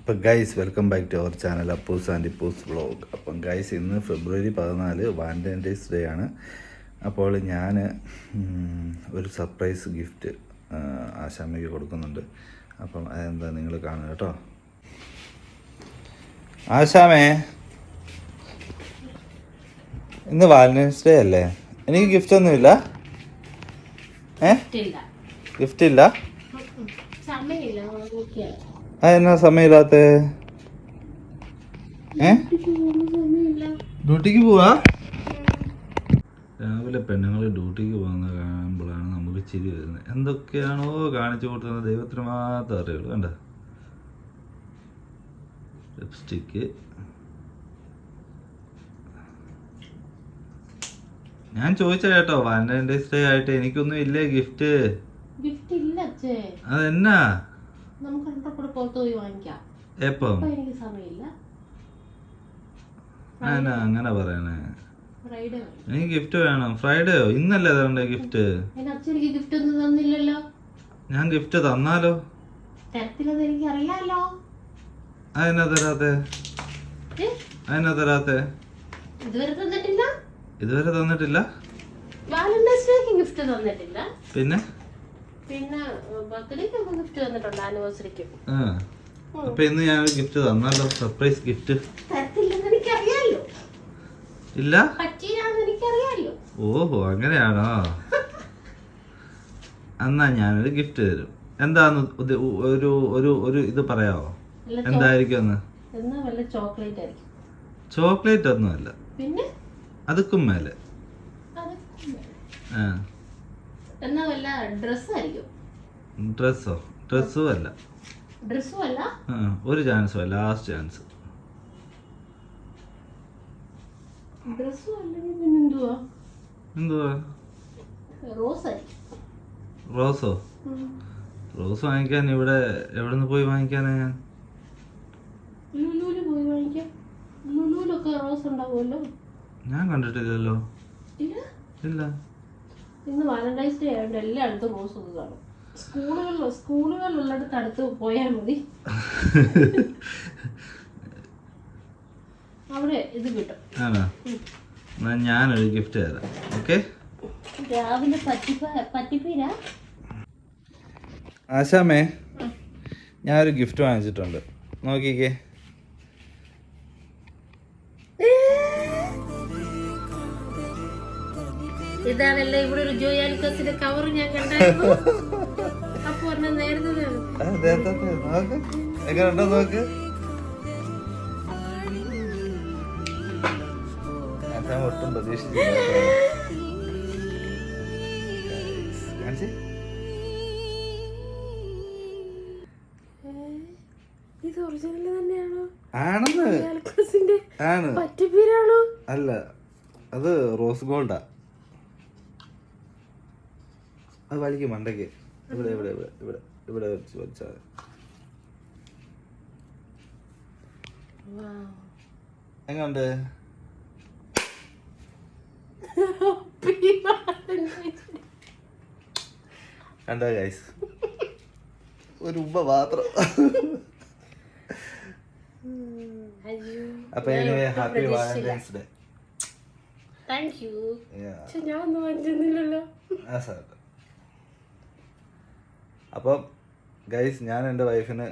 അപ്പം guys welcome back to our channel Appus and Ippus vlog. Appam guys ഇന്ന് February 14 Valentine's day ആണ്. അപ്പോൾ ഞാൻ ഒരു സർപ്രൈസ് ഗിഫ്റ്റ് ആശാമ്മയ്ക്ക് കൊടുക്കുന്നുണ്ട്. അപ്പം അതെന്താ നിങ്ങൾ കാണുക കേട്ടോ. ആശാമേ, ഇന്ന് വാലൻറ്റൈൻസ് ഡേ അല്ലേ? എനിക്ക് ഗിഫ്റ്റ് ഒന്നുമില്ല. ഗിഫ്റ്റ് ഇല്ല? അതെന്നാ സമയമില്ലാത്ത? ഡ്യൂട്ടിക്ക് പോവാ? രാവിലെ പെണ്ണുങ്ങൾ ഡ്യൂട്ടിക്ക് പോകുന്ന കാണുമ്പോഴാണ് നമുക്ക് ചിരി വരുന്നത്. എന്തൊക്കെയാണോ കാണിച്ചു കൊടുക്കുന്നത് ദൈവത്തിന് മാത്രം അറിയുള്ളൂ. കണ്ട ലിപ്സ്റ്റിക്ക്. ഞാൻ ചോദിച്ച കേട്ടോ, വാലന്റൈൻസ് ഡേ ആയിട്ട് എനിക്കൊന്നും ഇല്ലേ ഗിഫ്റ്റ്? ഗിഫ്റ്റ് ഇല്ല അച്ഛേ. അതെന്നാ? നമുക്ക് പുറത്ത് പോയി വാങ്ങിക്കാം. എപ്പം? എനിക്ക് സമയമില്ല. അങ്ങനെ പറയണേ. എനിക്ക് ഗിഫ്റ്റ് വേണം. ഫ്രൈഡേയോ? ഇന്നല്ലേ തരണ്ടേ ഗിഫ്റ്റ്? അച്ഛനിക്ക് ഗിഫ്റ്റ് ഒന്നും തന്നില്ലല്ലോ. ഞാൻ ഗിഫ്റ്റ് തന്നാലോ? തരത്തില്ലെന്ന് എനിക്ക് അറിയാലോ. അതെന്നാ തരാത്തെ? അതെന്നാ തരാത്തെ? ഇതുവരെ തന്നിട്ടില്ല. ഇതുവരെ തന്നിട്ടില്ല? വാലന്റൈൻസ് ഡേക്ക് ഗിഫ്റ്റ് തന്നിട്ടില്ല. പിന്നെ ബർത്ത്ഡേക്ക് ഗിഫ്റ്റ് തന്നിട്ടുണ്ട്, ആനിവേഴ്സറിക്ക്. അപ്പൊ ഇന്ന് ഞാൻ ഗിഫ്റ്റ് തന്നാലോ? Surprise gift. തരത്തില്ലെന്ന് എനിക്കറിയാലോ. ഇല്ല, പറ്റിയില്ലാന്ന് എനിക്കറിയാലോ. ഓഹോ, അങ്ങനെയാണോ? എന്നാ ഞാനൊരു ഗിഫ്റ്റ് തരും. എന്താന്ന് ഒരു ഒരു ഒരു ഇത് പറയാവോ? എന്തായിരിക്കും? ചോക്ലേറ്റ് ആയിരിക്കും. ചോക്ലേറ്റ് ഒന്നുമല്ല, പിന്നെ അതുക്കും മേലെ. എന്നാ വല്ല ഡ്രസ്സായിരിക്കും. ഡ്രസ്സോ? ഡ്രസ്സും അല്ല. ഡ്രസ്സും അല്ല. ഒരു ചാൻസോ? Last chance. ഡ്രസ്സും അല്ലെങ്കിൽ പിന്നെ എന്തുവാ? എന്തുവാ? റോസായിരിക്കും. റോസോ? റോസ് വാങ്ങിക്കാൻ ഇവിടെ എവിടെ നിന്ന് പോയി വാങ്ങിക്കാനാ? ഞാൻ ലുലുവില് പോയി വാങ്ങിക്കാം. ലുലുവിലൊക്കെ റോസ് ഉണ്ടാവുമല്ലോ. ഞാൻ കണ്ടിട്ടില്ലല്ലോ. ഇല്ല. ഇന്ന് വാലന്റൈൻസ് ഡേ ആയതുകൊണ്ട് എല്ലായിടത്തും റോസ് ഒക്കെ കാണും. സ്കൂളുകളിലുള്ളിടത്ത് അടുത്ത് പോയാൽ മതി, അവിടെ ഇത് കിട്ടും. ആണോ? എന്നാ ഞാനൊരു ഗിഫ്റ്റ് തരാം. ഓക്കെ? രാവിലെ പറ്റിപ്പീരാ. ആശാമേ, ഞാനൊരു ഗിഫ്റ്റ് വാങ്ങിച്ചിട്ടുണ്ട്, നോക്കിക്കേ. ഇതാണല്ലേ ഇവിടെ ഒരു ജോയാലിക്കസിന്റെ കവർ ഞാൻ കണ്ടായിരുന്നു. അപ്പൊ നേരത്തെ നോക്ക്. ഒട്ടും പ്രതീക്ഷിച്ചില്ല. ഇത് ഒറിജിനൽ തന്നെയാണോ? ആണെന്ന്. ആണ്. പറ്റിപ്പീരാണോ? അല്ല, അത് റോസ് ഗോൾഡാ. അത് വലിക്കും മണ്ടയ്ക്ക്. ഇവിടെ ഇവിടെ ഇവിടെ ഇവിടെ ഇവിടെ വെച്ച് വലിച്ചാൽ എങ്ങോണ്ട്? കണ്ടോ ഗൈസ്, ഒരു ഉമ്മ മാത്രം. അപ്പൊ happy Valentine's day. Thank you. ഞാൻ ഒന്നും വാങ്ങിച്ചിരുന്നില്ലല്ലോ. അപ്പം ഗൈസ്, ഞാൻ എൻ്റെ വൈഫിന്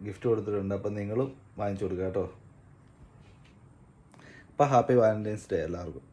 ഗിഫ്റ്റ് കൊടുത്തിട്ടുണ്ട്. അപ്പം നിങ്ങളും വാങ്ങിച്ചു കൊടുക്കുക കേട്ടോ. അപ്പം ഹാപ്പി വാലന്റൈൻസ് ഡേ എല്ലാവർക്കും.